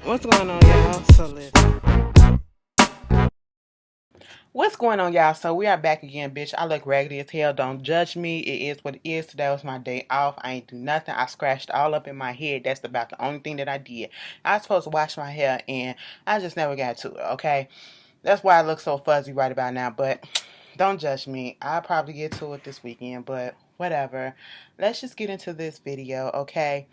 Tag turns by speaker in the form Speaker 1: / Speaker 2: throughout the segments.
Speaker 1: What's going on, y'all? So listen. What's going on, y'all? So we are back again, bitch. I look raggedy as hell. Don't judge me. It is what it is. Today was my day off. I ain't do nothing. I scratched all up in my head. That's about the only thing that I did. I was supposed to wash my hair, and I just never got to it, okay? That's why I look so fuzzy right about now, but don't judge me. I'll probably get to it this weekend, but whatever. Let's just get into this video, okay?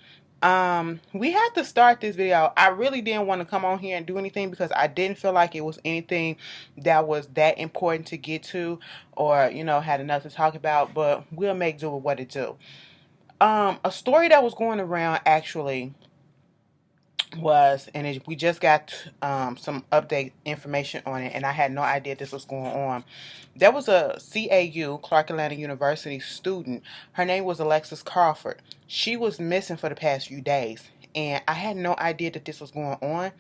Speaker 1: We had to start this video. I really didn't want to come on here and do anything because I didn't feel like it was anything that was that important to get to or, had enough to talk about, but we'll make do with what it do. A story that was going around actually was, and we just got some update information on it, and I had no idea this was going on. There was a CAU, Clark Atlanta University student. Her name was Alexis Crawford. She was missing for the past few days, and I had no idea that this was going on.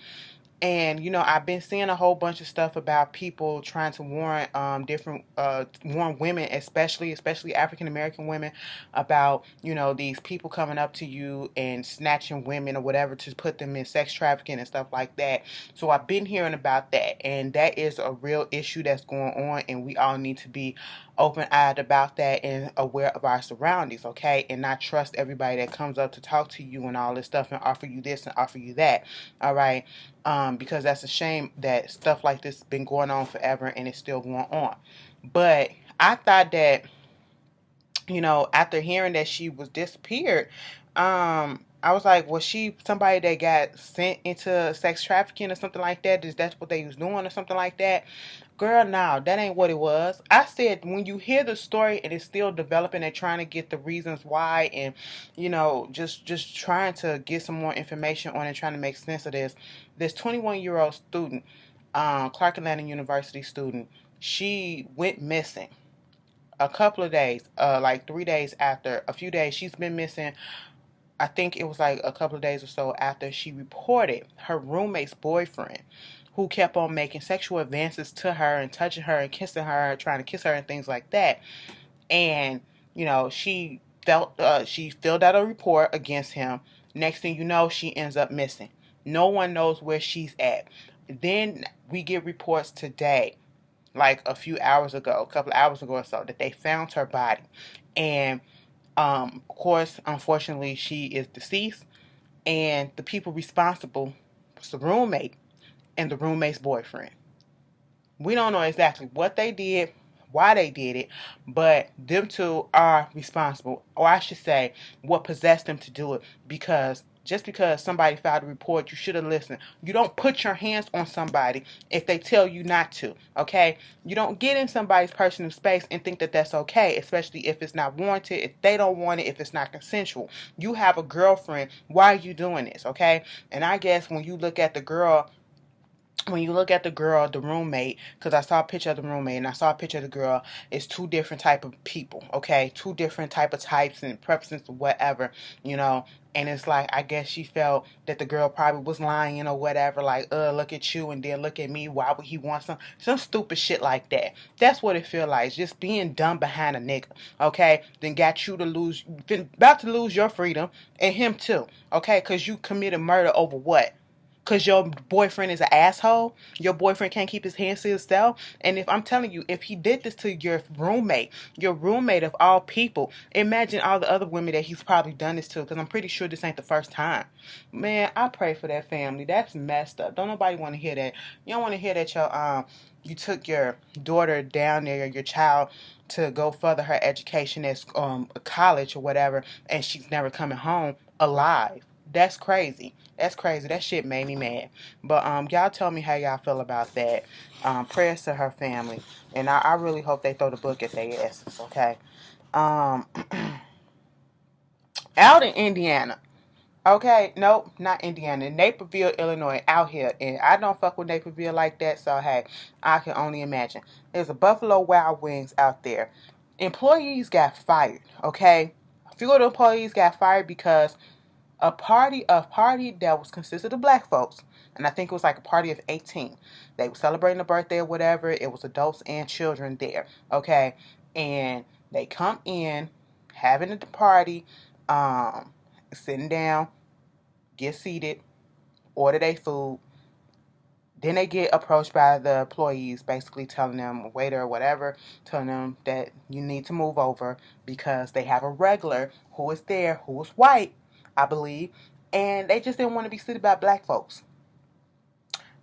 Speaker 1: And I've been seeing a whole bunch of stuff about people trying to warn different warn women, especially African American women, about these people coming up to you and snatching women or whatever to put them in sex trafficking and stuff like that. So I've been hearing about that, and that is a real issue that's going on, and we all need to be open-eyed about that and aware of our surroundings, okay, and not trust everybody that comes up to talk to you and all this stuff and offer you this and offer you that. All right. Because that's a shame that stuff like this has been going on forever and it's still going on. But I thought that, after hearing that she was disappeared, I was like, was she somebody that got sent into sex trafficking or something like that? Is that what they was doing or something like that? Girl, no, that ain't what it was. I said when you hear the story and it's still developing and trying to get the reasons why and just trying to get some more information on it, trying to make sense of this 21-year-old student, Clark Atlanta University student, she went missing a couple of days, like 3 days after, a few days. She's been missing. I think it was like a couple of days or so after she reported her roommate's boyfriend, who kept on making sexual advances to her and touching her and kissing her, trying to kiss her and things like that. And she filled out a report against him. Next thing you know, she ends up missing. No one knows where she's at. Then we get reports today, like a few hours ago, a couple of hours ago or so, that they found her body. And of course, unfortunately, she is deceased, and the people responsible was the roommate and the roommate's boyfriend. We don't know exactly what they did, why they did it, but them two are responsible, or I should say, what possessed them to do it. Because just because somebody filed a report, you should have listened. You don't put your hands on somebody if they tell you not to, okay? You don't get in somebody's personal space and think that that's okay, especially if it's not warranted, if they don't want it, if it's not consensual. You have a girlfriend. Why are you doing this, okay? And I guess when you look at the girl, the roommate, because I saw a picture of the roommate and I saw a picture of the girl, it's two different type of people, okay? Two different type of types and preferences or whatever, and it's like, I guess she felt that the girl probably was lying or whatever, like, look at you and then look at me, why would he want some stupid shit like that? That's what it feel like, just being dumb behind a nigga, okay? Then got you to lose, been about to lose your freedom, and him too, okay? Because you committed murder over what? Because your boyfriend is an asshole? Your boyfriend can't keep his hands to himself? And if I'm telling you, if he did this to your roommate of all people, imagine all the other women that he's probably done this to, because I'm pretty sure this ain't the first time. Man, I pray for that family. That's messed up. Don't nobody want to hear that. You don't want to hear that you took your daughter down there, your child, to go further her education at college or whatever, and she's never coming home alive. That's crazy. That's crazy. That shit made me mad. But y'all tell me how y'all feel about that. Prayers to her family, and I really hope they throw the book at their asses. Okay. Um, Out in Indiana. Okay, nope, not Indiana. Naperville, Illinois, out here. And I don't fuck with Naperville like that, so hey, I can only imagine. There's a Buffalo Wild Wings out there. Employees got fired, okay? A few of the employees got fired because a party that was consisted of black folks, and I think it was like a party of 18. They were celebrating a birthday or whatever. It was adults and children there, okay? And they come in, having a party, sitting down, get seated, order their food. Then they get approached by the employees, basically telling them, waiter or whatever, telling them that you need to move over because they have a regular who is there, who is white, I believe, and they just didn't want to be sitting by black folks.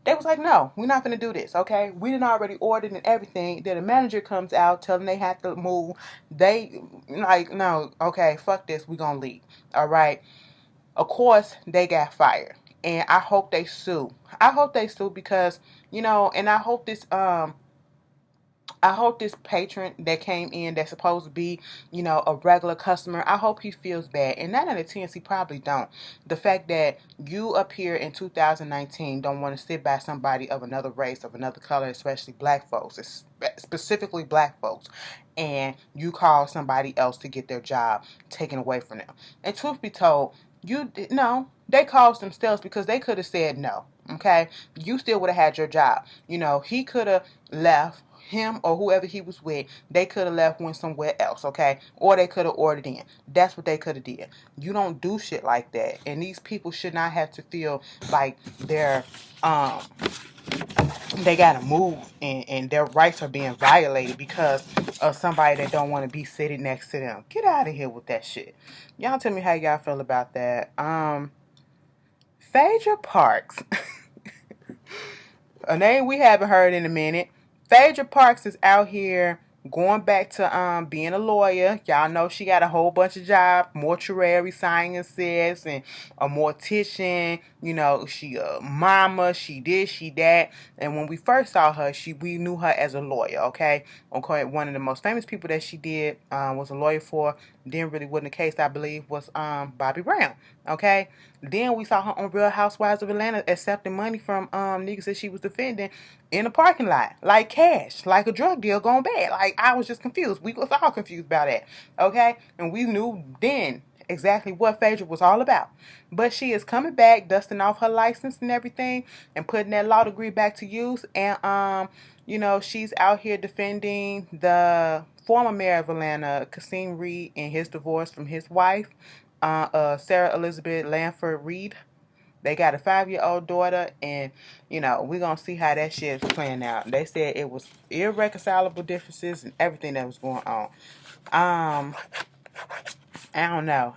Speaker 1: They was like, no, we're not going to do this, okay? We didn't already ordered and everything. Then the manager comes out, telling them they have to move. They, like, no, okay, fuck this, we're going to leave, all right? Of course, they got fired. And I hope they sue. I hope they sue because, and I hope this patron that came in that's supposed to be, a regular customer, I hope he feels bad. And 9 out of 10, he probably don't. The fact that you up here in 2019 don't want to sit by somebody of another race, of another color, especially black folks, specifically black folks, and you call somebody else to get their job taken away from them. And truth be told, they caused themselves because they could have said no. Okay, you still would have had your job. He could have left. Him or whoever he was with, they could have left, went somewhere else, okay? Or they could have ordered in. That's what they could have did. You don't do shit like that. And these people should not have to feel like they gotta move and their rights are being violated because of somebody that don't want to be sitting next to them. Get out of here with that shit. Y'all tell me how y'all feel about that. Phaedra Parks. A name we haven't heard in a minute. Phaedra Parks is out here going back to being a lawyer. Y'all know she got a whole bunch of jobs, mortuary sciences and a mortician. She a mama, she this, she that. And when we first saw her, we knew her as a lawyer, okay? Okay, one of the most famous people that she did was a lawyer for, then really wasn't the case, I believe, was Bobby Brown, okay? Then we saw her on Real Housewives of Atlanta accepting money from niggas that she was defending in a parking lot, like cash, like a drug deal gone bad. Like, I was just confused. We was all confused about that, okay? And we knew then exactly what Phaedra was all about. But she is coming back, dusting off her license and everything, and putting that law degree back to use. And, she's out here defending the former mayor of Atlanta, Kasim Reed, and his divorce from his wife, Sarah Elizabeth Lanford Reed. They got a 5-year-old daughter, and, we're going to see how that shit is playing out. They said it was irreconcilable differences and everything that was going on. I don't know.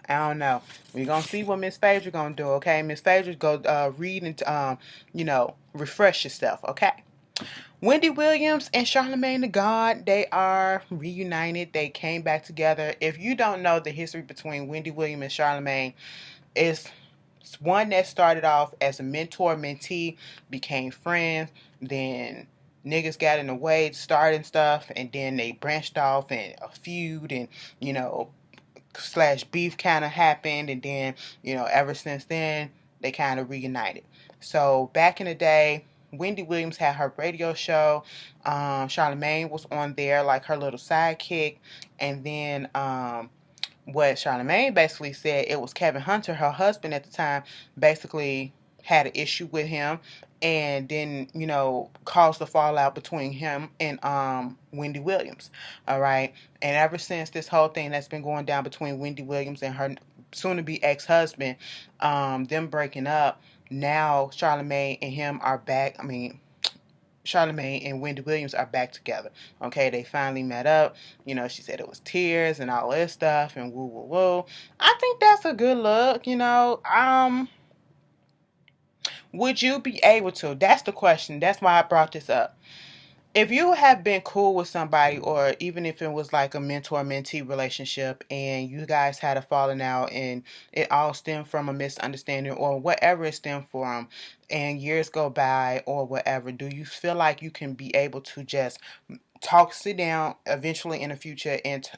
Speaker 1: We're going to see what Miss Phaedra going to do, okay? Miss Phaedra, go read and, refresh yourself, okay? Wendy Williams and Charlamagne the God, they are reunited. They came back together. If you don't know the history between Wendy Williams and Charlamagne, it's one that started off as a mentor-mentee, became friends, then niggas got in the way, starting stuff, and then they branched off and a feud and, / beef kind of happened, and then, ever since then, they kind of reunited. So back in the day, Wendy Williams had her radio show. Charlamagne was on there like her little sidekick, and then what Charlamagne basically said, it was Kevin Hunter, her husband at the time, basically had an issue with him, and then, caused the fallout between him and Wendy Williams. All right. And ever since this whole thing that's been going down between Wendy Williams and her soon-to-be ex-husband, them breaking up, now Charlamagne and him are back. Charlamagne and Wendy Williams are back together. Okay, they finally met up. She said it was tears and all this stuff and woo woo woo. I think that's a good look. Would you be able to? That's the question. That's why I brought this up. If you have been cool with somebody, or even if it was like a mentor-mentee relationship and you guys had a falling out and it all stemmed from a misunderstanding or whatever it stemmed from, and years go by or whatever, do you feel like you can be able to just sit down eventually in the future and,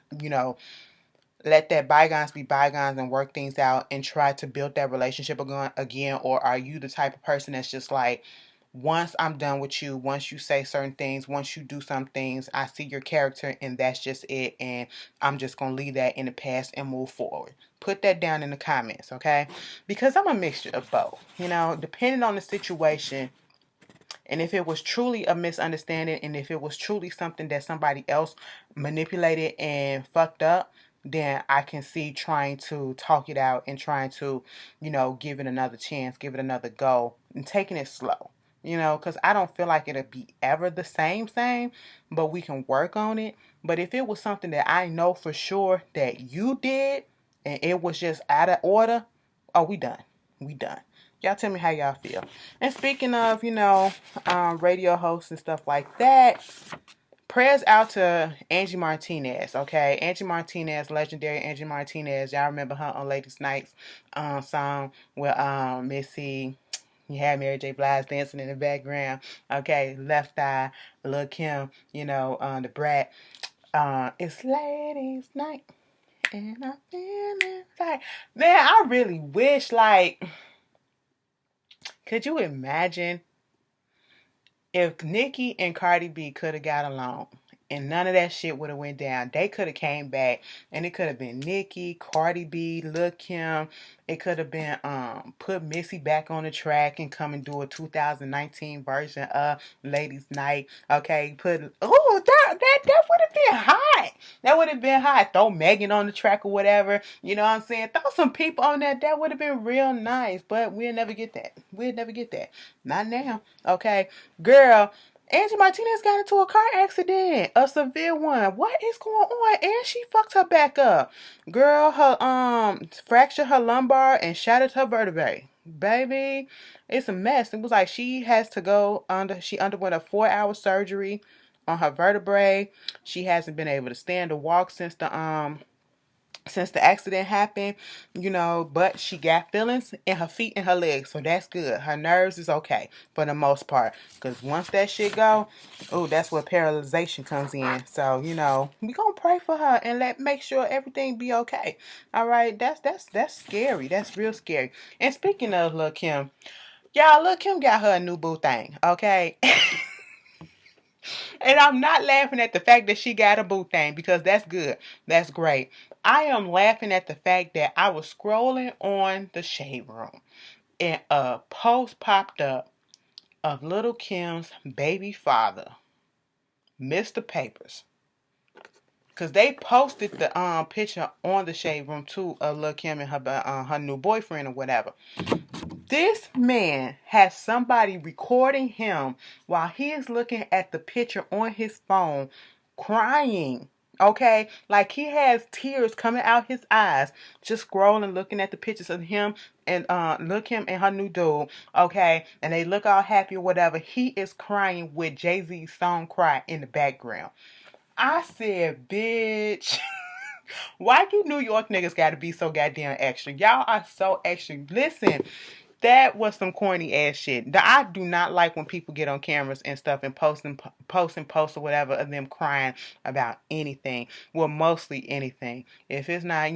Speaker 1: let that bygones be bygones and work things out and try to build that relationship again? Or are you the type of person that's just like, once I'm done with you, once you say certain things, once you do some things, I see your character and that's just it, and I'm just going to leave that in the past and move forward? Put that down in the comments, okay? Because I'm a mixture of both, depending on the situation. And if it was truly a misunderstanding and if it was truly something that somebody else manipulated and fucked up, then I can see trying to talk it out and trying to, give it another chance, give it another go, and taking it slow. Because I don't feel like it'll be ever the same, but we can work on it. But if it was something that I know for sure that you did and it was just out of order, oh, we done. We done. Y'all tell me how y'all feel. And speaking of, radio hosts and stuff like that, prayers out to Angie Martinez, okay? Angie Martinez, legendary Angie Martinez. Y'all remember her on Ladies Nights song with Missy. You had Mary J. Blige dancing in the background. Okay, Left Eye, Lil Kim, the Brat. It's Ladies Night, and I'm feeling like, man, I really wish, could you imagine if Nicki and Cardi B could have got along and none of that shit would have went down? They could have came back and it could have been Nicki, Cardi B, Lil Kim. It could have been put Missy back on the track and come and do a 2019 version of Ladies Night. Okay, that would have been hot. That would have been hot. Throw Megan on the track or whatever. You know what I'm saying? Throw some people on that. That would have been real nice. But we'll never get that. We'll never get that. Not now. Okay. Girl, Angie Martinez got into a car accident, a severe one. What is going on? And she fucked her back up. Girl, her fractured her lumbar and shattered her vertebrae. Baby, it's a mess. It was like she underwent a 4-hour surgery on her vertebrae. She hasn't been able to stand or walk since the accident happened, but she got feelings in her feet and her legs, so that's good. Her nerves is okay for the most part, because once that shit go, that's where paralyzation comes in. So, we gonna pray for her and make sure everything be okay. All right, that's scary. That's real scary. And speaking of Lil Kim, y'all, Lil Kim got her a new boo thing, okay? And I'm not laughing at the fact that she got a boo thing, because that's good. That's great. I am laughing at the fact that I was scrolling on the Shade Room and a post popped up of Lil Kim's baby father, Mr. Papers. Because they posted the picture on the Shade Room too of Lil Kim and her new boyfriend or whatever. This man has somebody recording him while he is looking at the picture on his phone, crying. Okay, like he has tears coming out his eyes, just scrolling, looking at the pictures of him and Lil Kim and her new dude. Okay, and they look all happy or whatever. He is crying with Jay-Z's song "Cry" in the background. I said, bitch. Why you New York niggas gotta be so goddamn extra? Y'all are so extra. Listen, that was some corny ass shit. I do not like when people get on cameras and stuff and post or whatever of them crying about anything. Well, mostly anything. If it's not,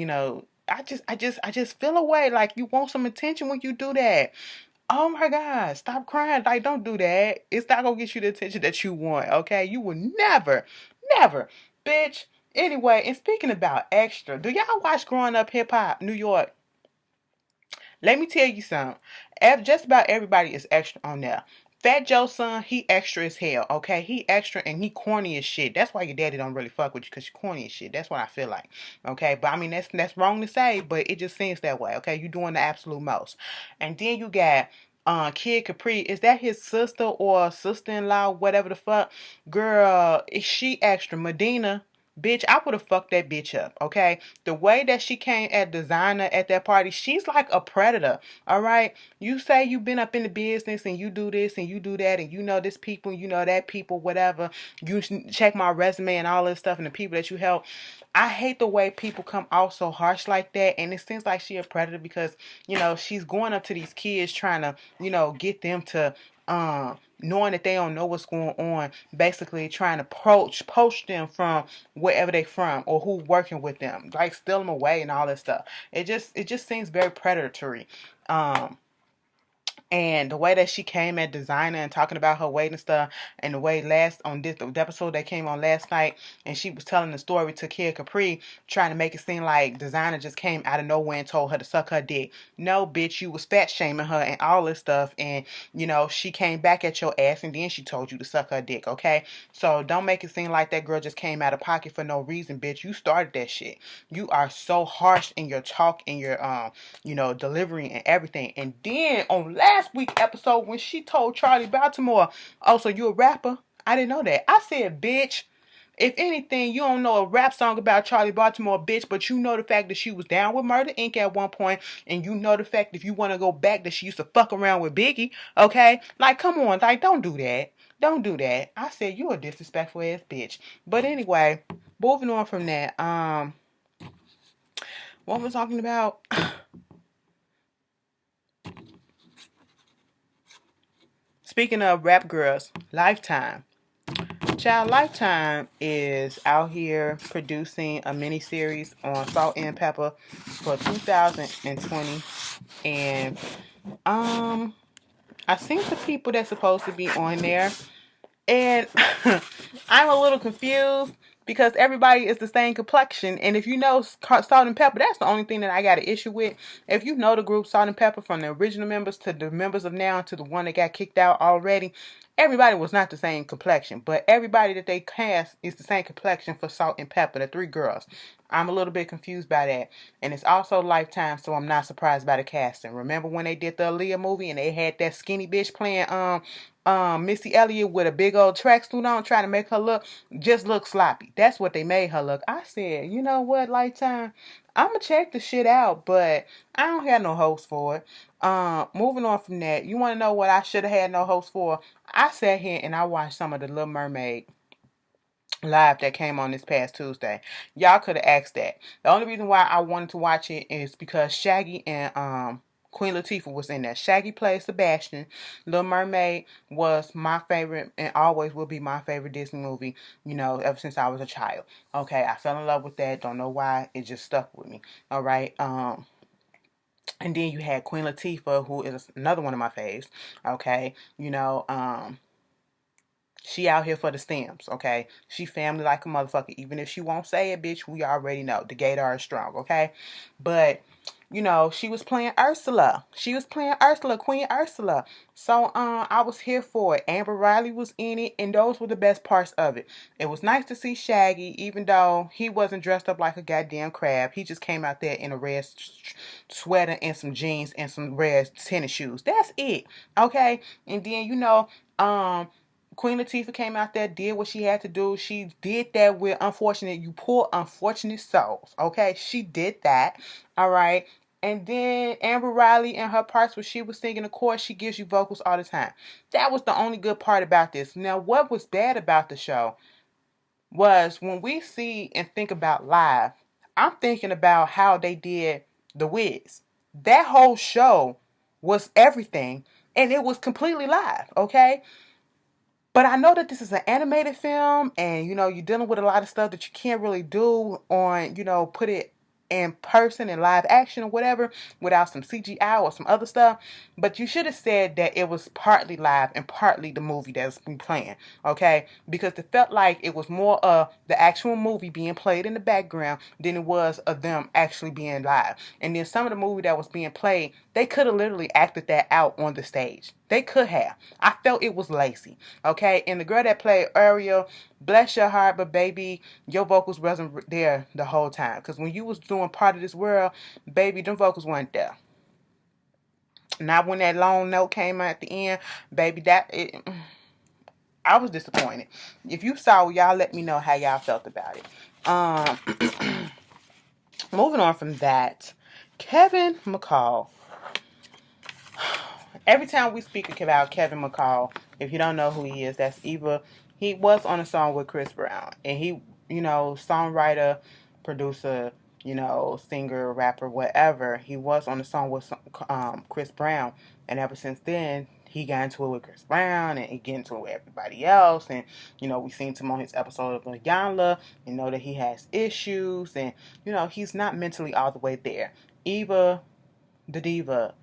Speaker 1: I just feel away like you want some attention when you do that. Oh my God, stop crying. Like, don't do that. It's not gonna get you the attention that you want, okay? You will never, bitch. Anyway, and speaking about extra, do y'all watch Growing Up Hip Hop New York? Let me tell you something. Just about everybody is extra on there. Fat Joe's son, he extra as hell, okay? He extra and he corny as shit. That's why your daddy don't really fuck with you, because you're corny as shit. That's what I feel like, okay? But I mean, that's wrong to say, but it just seems that way, okay? You're doing the absolute most. And then you got Kid Capri. Is that his sister or sister-in-law, whatever the fuck? Girl, is she extra? Medina. Bitch, I would have fucked that bitch up, okay? The way that she came at designer at that party, she's like a predator, all right? You say you've been up in the business and you do this and you do that and you know this people, you know that people, whatever. You check my resume and all this stuff and the people that you help. I hate the way people come out so harsh like that, and it seems like she a predator because, she's going up to these kids trying to, get them to knowing that they don't know what's going on, basically trying to poach them from wherever they from or who working with them, like steal them away and all that stuff. It just seems very predatory. And the way that she came at designer and talking about her weight and stuff, and the way last on this the episode that came on last night, and she was telling the story to Kid Capri, trying to make it seem like designer just came out of nowhere and told her to suck her dick. No, bitch, you was fat shaming her and all this stuff, and she came back at your ass, and then she told you to suck her dick. Okay, so don't make it seem like that girl just came out of pocket for no reason, bitch. You started that shit. You are so harsh in your talk and your delivery and everything. And then on last week's episode, when she told Charlie Baltimore, oh, so you a rapper? I didn't know that. I said, bitch, if anything, you don't know a rap song about Charlie Baltimore, bitch, but you know the fact that she was down with Murder Inc. at one point, and you know the fact, if you want to go back, that she used to fuck around with Biggie, okay? Like, come on, like, don't do that. Don't do that. I said, you a disrespectful ass bitch. But anyway, moving on from that, what was I talking about? Speaking of rap girls, Lifetime. Child, Lifetime is out here producing a miniseries on Salt-N-Pepa for 2020. And I seen the people that's supposed to be on there. And I'm a little confused because everybody is the same complexion. And if you know Salt-N-Pepa, that's the only thing that I got an issue with. If you know the group Salt-N-Pepa, from the original members to the members of now to the one that got kicked out already, everybody was not the same complexion. But everybody that they cast is the same complexion for Salt-N-Pepa, the three girls. I'm a little bit confused by that. And it's also Lifetime, so I'm not surprised by the casting. Remember when they did the Aaliyah movie and they had that skinny bitch playing Missy Elliott with a big old tracksuit on, trying to make her look sloppy. That's what they made her look. I said, you know what, Lifetime, I'm gonna check the shit out, but I don't have no hopes for it. Moving on from that, you want to know what I should have had no hopes for? I sat here and I watched some of the Little Mermaid live that came on this past Tuesday. Y'all could have asked that. The only reason why I wanted to watch it is because Shaggy and Queen Latifah was in there. Shaggy played Sebastian. Little Mermaid was my favorite and always will be my favorite Disney movie, ever since I was a child. Okay, I fell in love with that. Don't know why. It just stuck with me. All right. And then you had Queen Latifah, who is another one of my faves. Okay. She out here for the stems, okay? She family like a motherfucker. Even if she won't say it, bitch, we already know. The gator is strong, okay? But, she was playing Ursula. She was playing Ursula, Queen Ursula. So, I was here for it. Amber Riley was in it, and those were the best parts of it. It was nice to see Shaggy, even though he wasn't dressed up like a goddamn crab. He just came out there in a red sweater and some jeans and some red tennis shoes. That's it, okay? And then, Queen Latifah came out there, did what she had to do. She did that with you poor unfortunate souls. Okay, she did that. All right. And then Amber Riley and her parts where she was singing, of course, she gives you vocals all the time. That was the only good part about this. Now, what was bad about the show was when we see and think about live, I'm thinking about how they did The Wiz. That whole show was everything, and it was completely live, okay? But I know that this is an animated film, and you're dealing with a lot of stuff that you can't really do on, put it in person in live action or whatever without some CGI or some other stuff. But you should have said that it was partly live and partly the movie that's been playing, okay? Because it felt like it was more of the actual movie being played in the background than it was of them actually being live. And then some of the movie that was being played, they could have literally acted that out on the stage. They could have. I felt it was lazy, okay? And the girl that played Ariel, bless your heart, but baby, your vocals wasn't there the whole time. Because when you was doing Part of This World, baby, them vocals weren't there. Not when that long note came out at the end, baby, I was disappointed. If you saw, y'all let me know how y'all felt about it. Moving on from that, Kevin McCall. Every time we speak about Kevin McCall, if you don't know who he is, that's either he was on a song with Chris Brown, and he, songwriter, producer, singer, rapper, whatever. He was on a song with Chris Brown, and ever since then, he got into it with Chris Brown, and he got into it with everybody else, and, we seen him on his episode of Yanla, and know that he has issues, and, he's not mentally all the way there. Eva, the diva,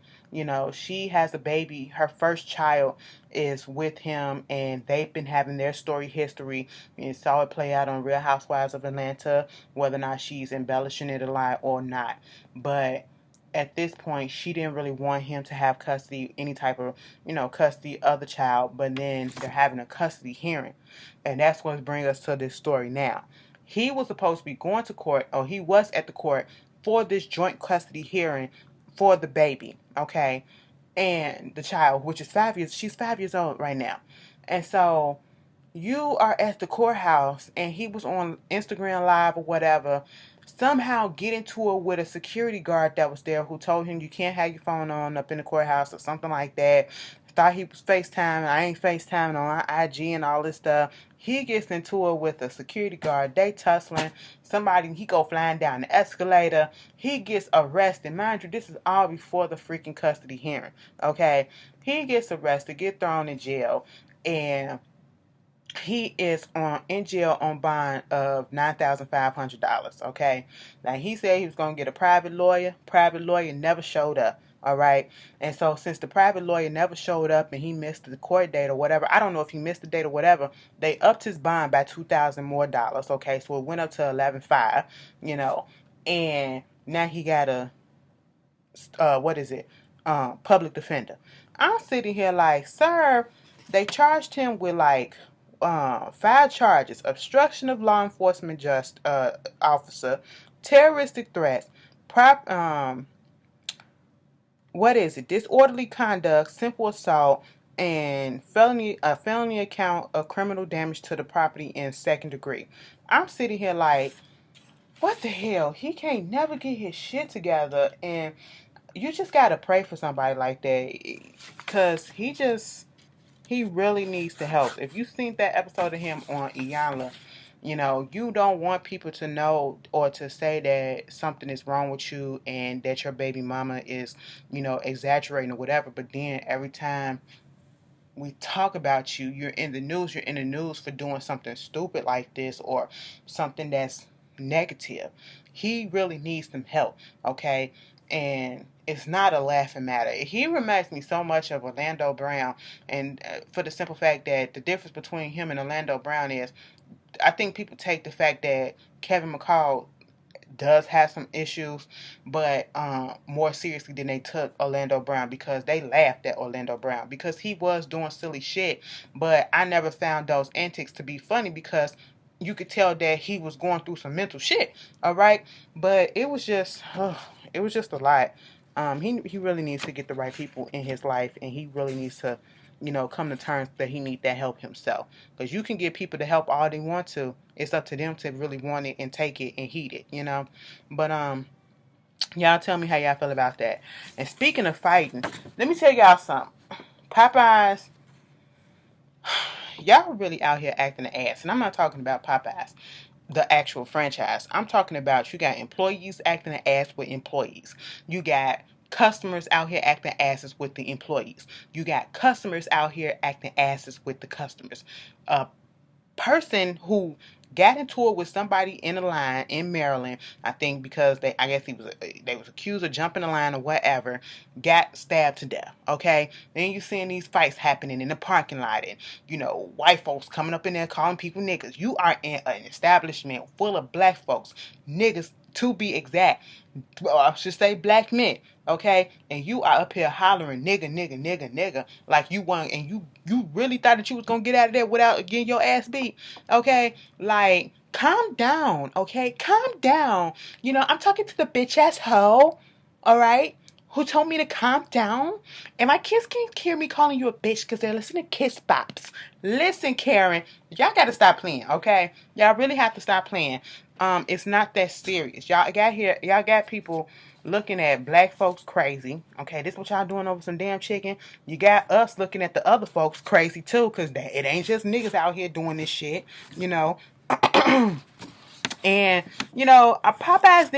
Speaker 1: she has a baby. Her first child is with him, and they've been having their story history. And saw it play out on Real Housewives of Atlanta, whether or not she's embellishing it a lot or not. But at this point, she didn't really want him to have custody, any type of, custody of the child. But then they're having a custody hearing. And that's what brings us to this story now. He was supposed to be going to court, or he was at the court for this joint custody hearing for the baby, okay? And the child, which is 5 years, she's 5 years old right now. And so you are at the courthouse, and he was on Instagram Live or whatever, somehow get into it with a security guard that was there who told him you can't have your phone on up in the courthouse or something like that. Thought he was FaceTiming. I ain't FaceTiming on IG and all this stuff. He gets into it with a security guard. They tussling. He go flying down the escalator. He gets arrested. Mind you, this is all before the freaking custody hearing. Okay? He gets arrested, get thrown in jail, and he is in jail on bond of $9,500. Okay? Now, he said he was going to get a private lawyer. Private lawyer never showed up. All right. And so since the private lawyer never showed up and he missed the court date or whatever, I don't know if he missed the date or whatever, they upped his bond by $2,000 more. Okay. So it went up to $11,500, and now he got a, public defender. I'm sitting here like, sir, they charged him with 5 charges: obstruction of law enforcement officer, terroristic threats, disorderly conduct, simple assault, and felony account of criminal damage to the property in second degree. I'm sitting here like, what the hell? He can't never get his shit together, and you just gotta pray for somebody like that, because he really needs the help. If you seen that episode of him on Iyanla, you don't want people to know or to say that something is wrong with you and that your baby mama is, exaggerating or whatever. But then every time we talk about you, you're in the news for doing something stupid like this or something that's negative. He really needs some help, okay? And it's not a laughing matter. He reminds me so much of Orlando Brown, and for the simple fact that the difference between him and Orlando Brown is, I think people take the fact that Kevin McCall does have some issues, but more seriously than they took Orlando Brown, because they laughed at Orlando Brown because he was doing silly shit. But I never found those antics to be funny because you could tell that he was going through some mental shit. All right, but it was just a lot. He really needs to get the right people in his life, and he really needs to, come to terms that he needs that help himself. Because you can get people to help all they want to. It's up to them to really want it and take it and heed it, But y'all tell me how y'all feel about that. And speaking of fighting, let me tell y'all something. Popeyes, y'all really out here acting an ass. And I'm not talking about Popeyes, the actual franchise. I'm talking about, you got employees acting an ass with employees. You got customers out here acting asses with the employees. You got customers out here acting asses with the customers. A person who got into it with somebody in a line in Maryland, I think because they was accused of jumping the line or whatever, got stabbed to death. Okay, then you seeing these fights happening in the parking lot, and white folks coming up in there calling people niggas. You are in an establishment full of black folks, niggas to be exact. I should say black men, okay? And you are up here hollering nigga, nigga, nigga, nigga, like you want, and you really thought that you was gonna get out of there without getting your ass beat, okay? Like, calm down, okay? Calm down. I'm talking to the bitch ass hoe, all right? Who told me to calm down? And my kids can't hear me calling you a bitch because they're listening to Kiss Bops. Listen, Karen, y'all got to stop playing, okay? Y'all really have to stop playing. It's not that serious. Y'all got people looking at black folks crazy. Okay, this is what y'all doing over some damn chicken. You got us looking at the other folks crazy too, because it ain't just niggas out here doing this shit, And Popeyes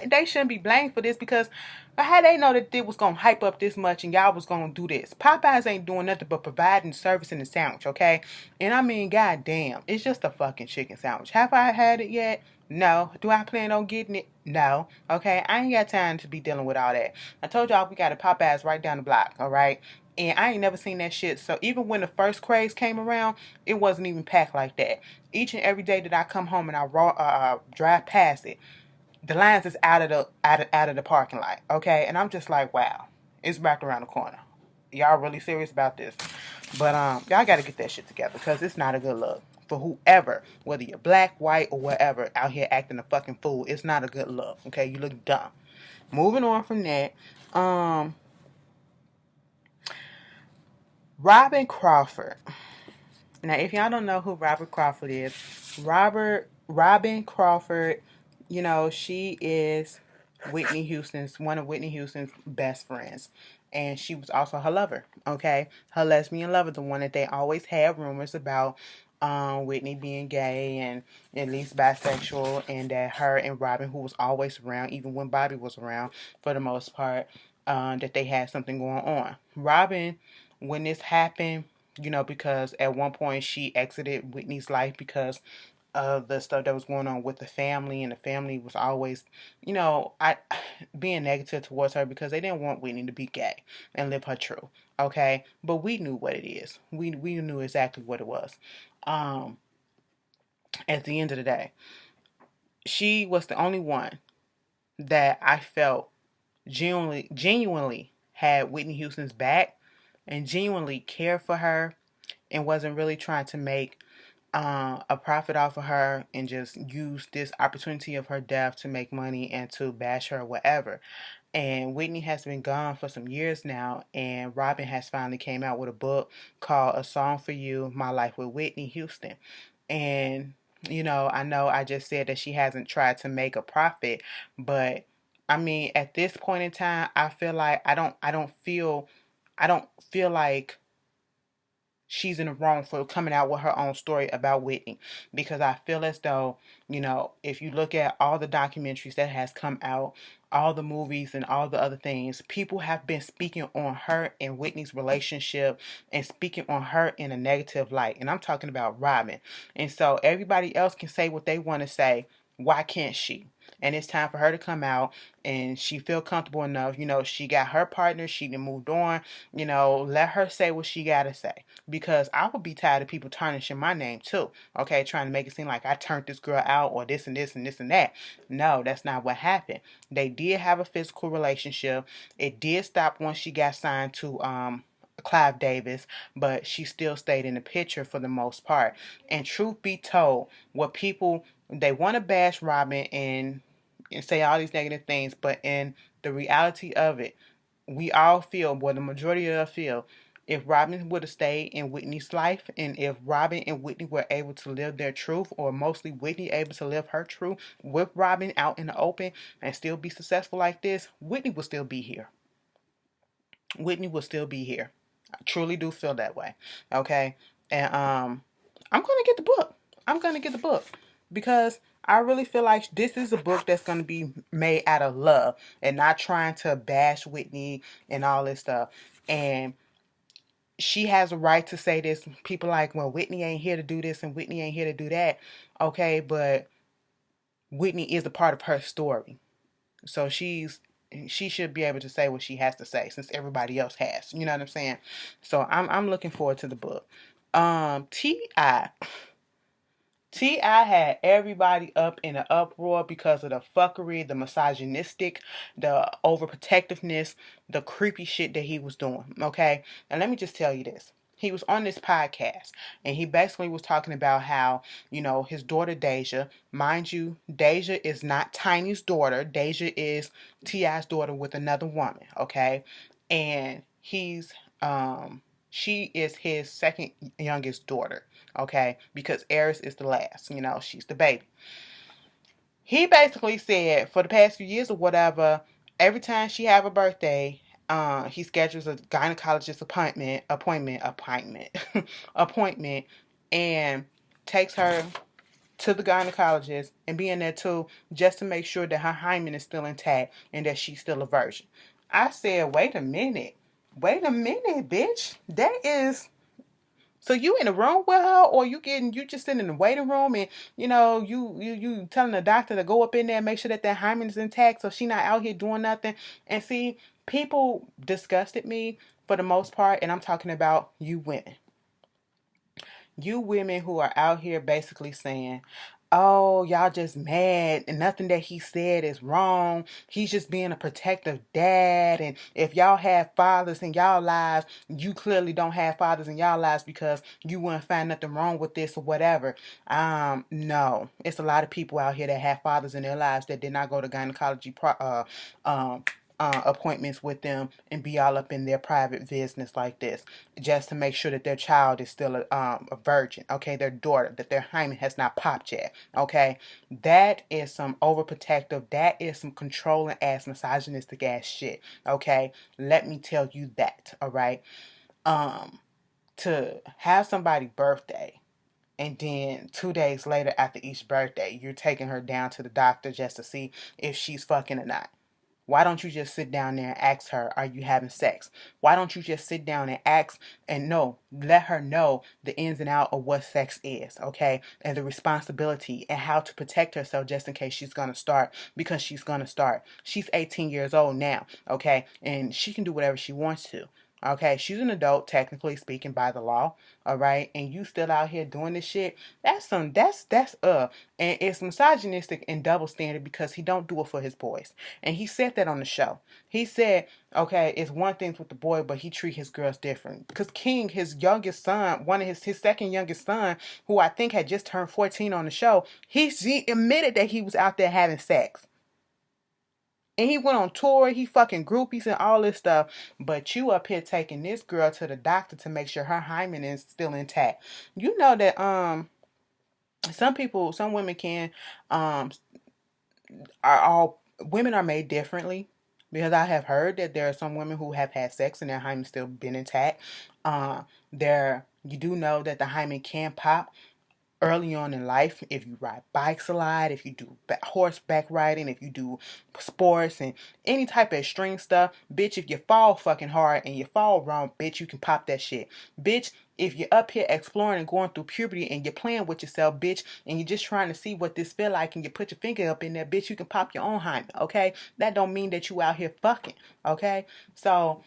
Speaker 1: they shouldn't be blamed for this, because how they know that they was gonna hype up this much and y'all was gonna do this? Popeyes ain't doing nothing but providing service in the sandwich, okay? And I mean, goddamn, it's just a fucking chicken sandwich. Have I had it yet? No. Do I plan on getting it? No. Okay. I ain't got time to be dealing with all that. I told y'all we got a Popeyes right down the block. All right. And I ain't never seen that shit. So even when the first craze came around, it wasn't even packed like that. Each and every day that I come home and I drive past it, the lines is out of the parking lot. Okay. And I'm just like, wow, it's back around the corner. Y'all really serious about this? But y'all got to get that shit together because it's not a good look for whoever, whether you're black, white, or whatever, out here acting a fucking fool. It's not a good look. Okay, you look dumb. Moving on from that, Robyn Crawford. Now, if y'all don't know who Robyn Crawford is, Robyn Crawford, you know, she is one of Whitney Houston's best friends. And she was also her lover, okay? Her lesbian lover, the one that they always had rumors about Whitney being gay and at least bisexual, and that her and Robyn, who was always around, even when Bobby was around for the most part, that they had something going on. Robyn, when this happened, you know, because at one point she exited Whitney's life because of the stuff that was going on with the family, and the family was always, you know, being negative towards her because they didn't want Whitney to be gay and live her truth. Okay, but we knew what it is. We knew exactly what it was. Um, at the end of the day, she was the only one that I felt genuinely had Whitney Houston's back and genuinely cared for her and wasn't really trying to make a profit off of her and just use this opportunity of her death to make money and to bash her or whatever. And Whitney has been gone for some years now, and Robyn has finally came out with a book called A Song for You, My Life with Whitney Houston. And you know I just said that she hasn't tried to make a profit, but I mean at this point in time I feel like I don't feel like she's in the wrong for coming out with her own story about Whitney, because I feel as though, you know, if you look at all the documentaries that has come out, all the movies and all the other things, people have been speaking on her and Whitney's relationship and speaking on her in a negative light. And I'm talking about Robyn. And so everybody else can say what they want to say. Why can't she? And it's time for her to come out, and she feel comfortable enough. You know, she got her partner. She done moved on. You know, let her say what she got to say, because I would be tired of people tarnishing my name too. Okay, trying to make it seem like I turned this girl out or this and this and this and that. No, that's not what happened. They did have a physical relationship. It did stop once she got signed to Clive Davis, but she still stayed in the picture for the most part. And truth be told, what people, they want to bash Robyn and say all these negative things, but in the reality of it, we all feel, well, the majority of us feel, if Robyn would have stayed in Whitney's life, and if Robyn and Whitney were able to live their truth, or mostly Whitney able to live her truth with Robyn out in the open and still be successful like this, Whitney would still be here. Whitney will still be here. I truly do feel that way. Okay. And I'm gonna get the book. I'm gonna get the book because I really feel like this is a book that's gonna be made out of love and not trying to bash Whitney and all this stuff. And she has a right to say this. People like, well, Whitney ain't here to do this and Whitney ain't here to do that. Okay, but Whitney is a part of her story. So she should be able to say what she has to say since everybody else has. You know what I'm saying? So I'm looking forward to the book. T.I. T.I. had everybody up in an uproar because of the fuckery, the misogynistic, the overprotectiveness, the creepy shit that he was doing. Okay? And let me just tell you this. He was on this podcast and he basically was talking about how, you know, his daughter Deja, mind you, Deja is not Tiny's daughter. Deja is T.I.'s daughter with another woman, okay? And she is his second youngest daughter, okay? Because Eris is the last, you know, she's the baby. He basically said for the past few years or whatever, every time she have a birthday, he schedules a gynecologist appointment, and takes her to the gynecologist and be in there too, just to make sure that her hymen is still intact and that she's still a virgin. I said, wait a minute, bitch. That is So you in the room with her, or you just sitting in the waiting room, and you telling the doctor to go up in there and make sure that hymen is intact, so she not out here doing nothing. And see, people disgusted me for the most part, and I'm talking about you women. You women who are out here basically saying, oh, y'all just mad and nothing that he said is wrong. He's just being a protective dad. And if y'all have fathers in y'all lives, you clearly don't have fathers in y'all lives because you wouldn't find nothing wrong with this or whatever. No. It's a lot of people out here that have fathers in their lives that did not go to gynecology appointments with them and be all up in their private business like this, just to make sure that their child is still a virgin, okay, their daughter, that their hymen has not popped yet, okay. That is some overprotective, that is some controlling ass, misogynistic ass shit, okay. Let me tell you that, all right. To have somebody's birthday and then 2 days later after each birthday, you're taking her down to the doctor just to see if she's fucking or not. Why don't you just sit down there and ask her, are you having sex? Why don't you just sit down and ask and let her know the ins and outs of what sex is, okay? And the responsibility and how to protect herself just in case she's going to start, because she's going to start. She's 18 years old now, okay? And she can do whatever she wants to. Okay, she's an adult, technically speaking, by the law. All right, and you still out here doing this shit. And it's misogynistic and double standard because he don't do it for his boys. And he said that on the show. He said, okay, it's one thing with the boy, but he treat his girls different. Because King, his youngest son, one of his second youngest son, who I think had just turned 14 on the show, he admitted that he was out there having sex. And he went on tour, he fucking groupies and all this stuff. But you up here taking this girl to the doctor to make sure her hymen is still intact. You know that some women can women are made differently. Because I have heard that there are some women who have had sex and their hymen still been intact. You do know that the hymen can pop early on in life if you ride bikes a lot, if you do horseback riding, if you do sports and any type of extreme stuff. Bitch, if you fall fucking hard and you fall wrong, bitch, you can pop that shit. Bitch, if you're up here exploring and going through puberty and you're playing with yourself, bitch, and you're just trying to see what this feel like and you put your finger up in there, bitch, you can pop your own hymen, okay? That don't mean that you out here fucking, okay? So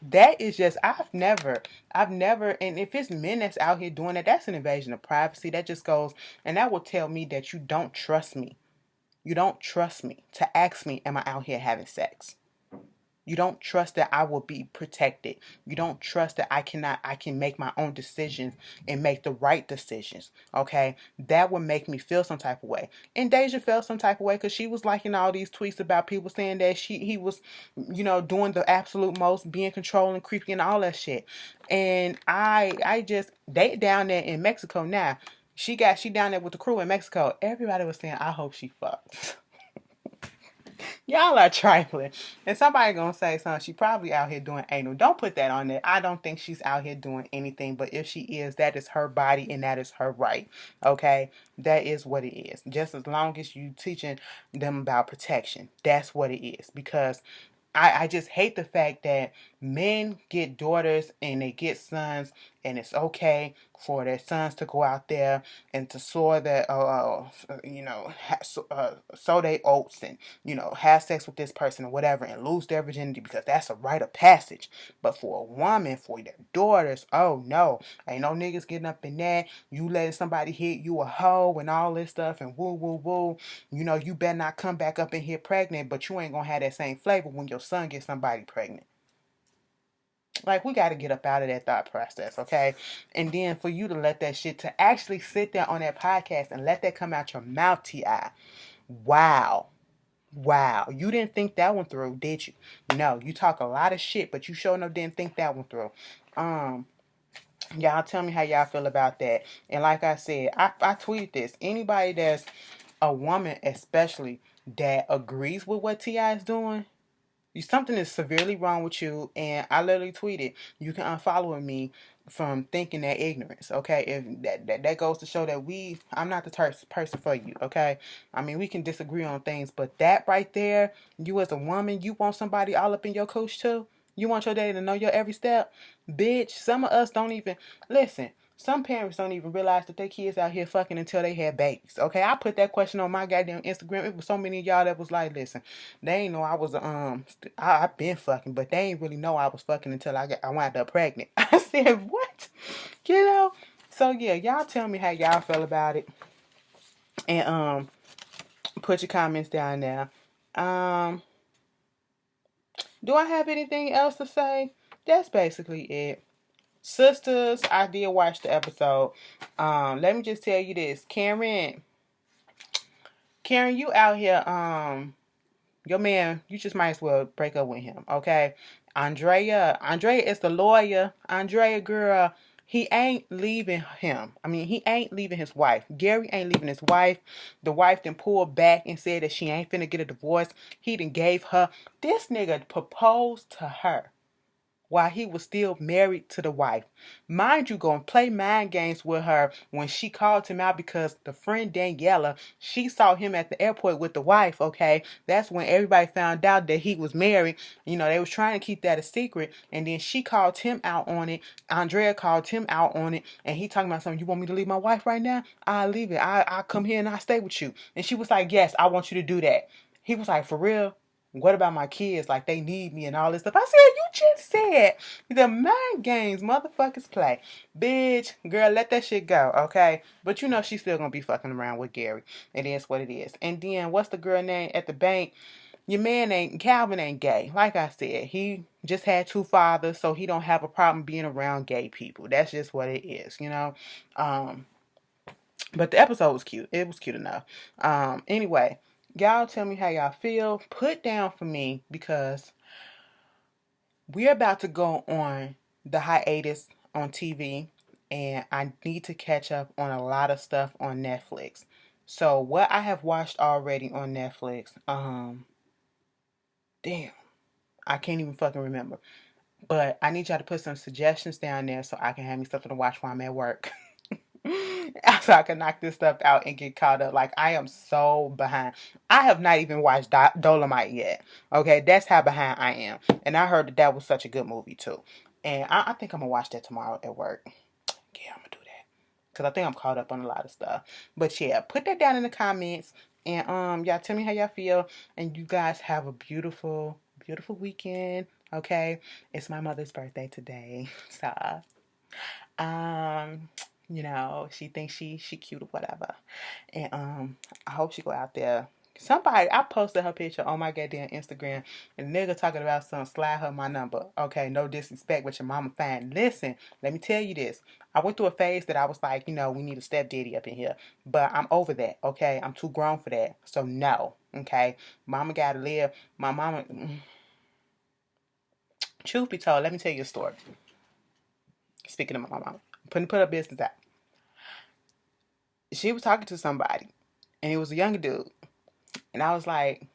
Speaker 1: that is just, I've never, and if it's men that's out here doing that, that's an invasion of privacy. That just goes, and that will tell me that you don't trust me. You don't trust me to ask me, am I out here having sex? You don't trust that I will be protected. You don't trust that I can make my own decisions and make the right decisions. Okay? That would make me feel some type of way. And Deja felt some type of way because she was liking all these tweets about people saying that he was, doing the absolute most, being controlling, creepy, and all that shit. And they down there in Mexico now. She down there with the crew in Mexico. Everybody was saying, I hope she fucks. Y'all are trifling. And somebody gonna say something. She probably out here doing anal. Don't put that on there. I don't think she's out here doing anything. But if she is, that is her body and that is her right. Okay? That is what it is. Just as long as you teaching them about protection. That's what it is. Because I just hate the fact that men get daughters and they get sons, and it's okay for their sons to go out there and to sow their, sow their oats and, have sex with this person or whatever and lose their virginity because that's a rite of passage. But for a woman, for their daughters, oh no, ain't no niggas getting up in that. You letting somebody hit you a hoe and all this stuff and woo, woo, woo. You better not come back up in here pregnant, but you ain't gonna have that same flavor when your son gets somebody pregnant. Like, we got to get up out of that thought process, okay? And then for you to let that shit, to actually sit there on that podcast and let that come out your mouth, T.I. Wow. You didn't think that one through, did you? No, you talk a lot of shit, but you sure enough didn't think that one through. Y'all tell me how y'all feel about that. And like I said, I tweeted this. Anybody that's a woman especially that agrees with what T.I. is doing, something is severely wrong with you. And I literally tweeted, you can unfollow me from thinking that ignorance, okay? If that goes to show that I'm not the person for you, okay? I mean, we can disagree on things, but that right there, you as a woman, you want somebody all up in your cooch too? You want your daddy to know your every step? Bitch, some of us don't even, listen, some parents don't even realize that their kids out here fucking until they had babies. Okay, I put that question on my goddamn Instagram. It was so many of y'all that was like, listen, they ain't know I was I've been fucking, but they ain't really know I was fucking until I wound up pregnant. I said, what? You know? So yeah, y'all tell me how y'all feel about it. And put your comments down there. Do I have anything else to say? That's basically it. Sistas, I did watch the episode. Let me just tell you this. Karen, you out here, your man, you just might as well break up with him, okay? Andrea is the lawyer. Andrea, girl, he ain't leaving him. I mean, he ain't leaving his wife. Gary ain't leaving his wife. The wife then pulled back and said that she ain't finna get a divorce. He done gave her. This nigga proposed to her while he was still married to the wife. Mind you, going to play mind games with her when she called him out because the friend Daniela, she saw him at the airport with the wife, okay? That's when everybody found out that he was married. You know, they was trying to keep that a secret, and then she called him out on it. Andrea called him out on it, and he talking about something, you want me to leave my wife right now? I'll leave it. I'll come here and I'll stay with you. And she was like, yes, I want you to do that. He was like, for real? What about my kids? Like, they need me and all this stuff. I said, you just said the mind games motherfuckers play. Bitch, girl, let that shit go, okay? But you know she's still gonna be fucking around with Gary. It is what it is. And then, what's the girl name at the bank? Your man Calvin ain't gay. Like I said, he just had 2 fathers, so he don't have a problem being around gay people. That's just what it is, you know? But the episode was cute. It was cute enough. Anyway, y'all tell me how y'all feel. Put down for me because we're about to go on the hiatus on TV and I need to catch up on a lot of stuff on Netflix. So what I have watched already on Netflix, damn, I can't even fucking remember. But I need y'all to put some suggestions down there so I can have me something to watch while I'm at work. So I can knock this stuff out and get caught up. Like, I am so behind. I have not even watched Dolomite yet. Okay, that's how behind I am. And I heard that was such a good movie too. And I think I'm gonna watch that tomorrow at work. Yeah, I'm gonna do that because I think I'm caught up on a lot of stuff. But yeah, put that down in the comments and y'all tell me how y'all feel. And you guys have a beautiful, beautiful weekend. Okay, it's my mother's birthday today, so you know, she thinks she cute or whatever. And I hope she go out there. Somebody, I posted her picture on my goddamn Instagram, and the nigga talking about some slide her my number. Okay, no disrespect, but your mama fine. Listen, let me tell you this. I went through a phase that I was like, you know, we need a stepdaddy up in here. But I'm over that, okay? I'm too grown for that. So no, okay? Mama gotta live. My mama, truth be told, let me tell you a story. Speaking of my mama, put her business out. She was talking to somebody, and it was a younger dude. And I was like,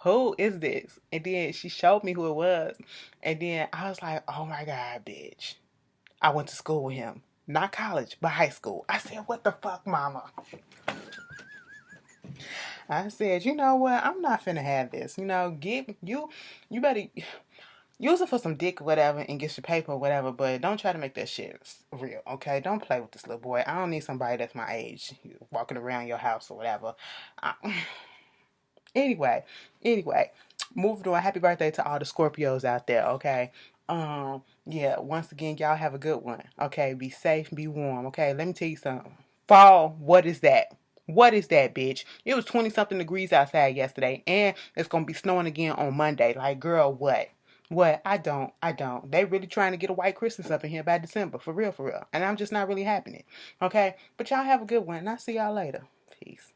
Speaker 1: who is this? And then she showed me who it was. And then I was like, oh my God, bitch. I went to school with him. Not college, but high school. I said, what the fuck, mama? I said, you know what? I'm not finna have this. You know, you better use it for some dick or whatever and get your paper or whatever, but don't try to make that shit real, okay? Don't play with this little boy. I don't need somebody that's my age walking around your house or whatever. Anyway, moving on. Happy birthday to all the Scorpios out there, okay? Yeah, once again, y'all have a good one, okay? Be safe, be warm, okay? Let me tell you something. Fall, what is that? What is that, bitch? It was 20-something degrees outside yesterday, and it's gonna be snowing again on Monday. Like, girl, what? What? I don't. They really trying to get a white Christmas up in here by December. For real, for real. And I'm just not really having it. Okay? But y'all have a good one, and I'll see y'all later. Peace.